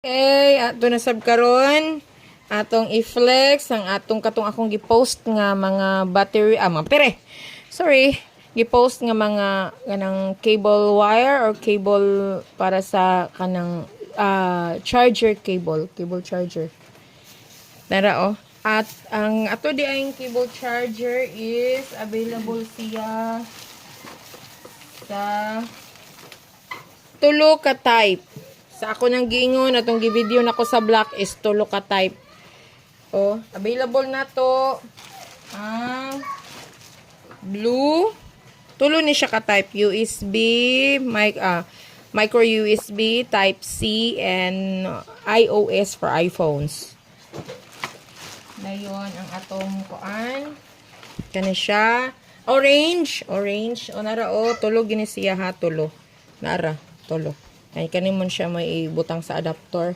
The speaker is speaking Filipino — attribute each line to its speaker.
Speaker 1: Okay, ato na sab karon atong i-flex ang atong katong akong gi-post nga mga battery mga pere. Sorry, gi-post nga mga kanang cable wire or cable para sa kanang charger cable charger. Tara oh. At ang ato di ay cable charger is available siya sa tulo ka type. Sa ako nang giingon atong gi-video nako sa black is tulo ka type. Oh, available na to ang blue. Tulo ni siya ka type USB, micro USB, type C and iOS for iPhones. Dayon ang atong kuan. Kani siya orange. O nara tulo gini siya ha tulo. Nara tulo. Kani mo siya may ibutang sa adapter.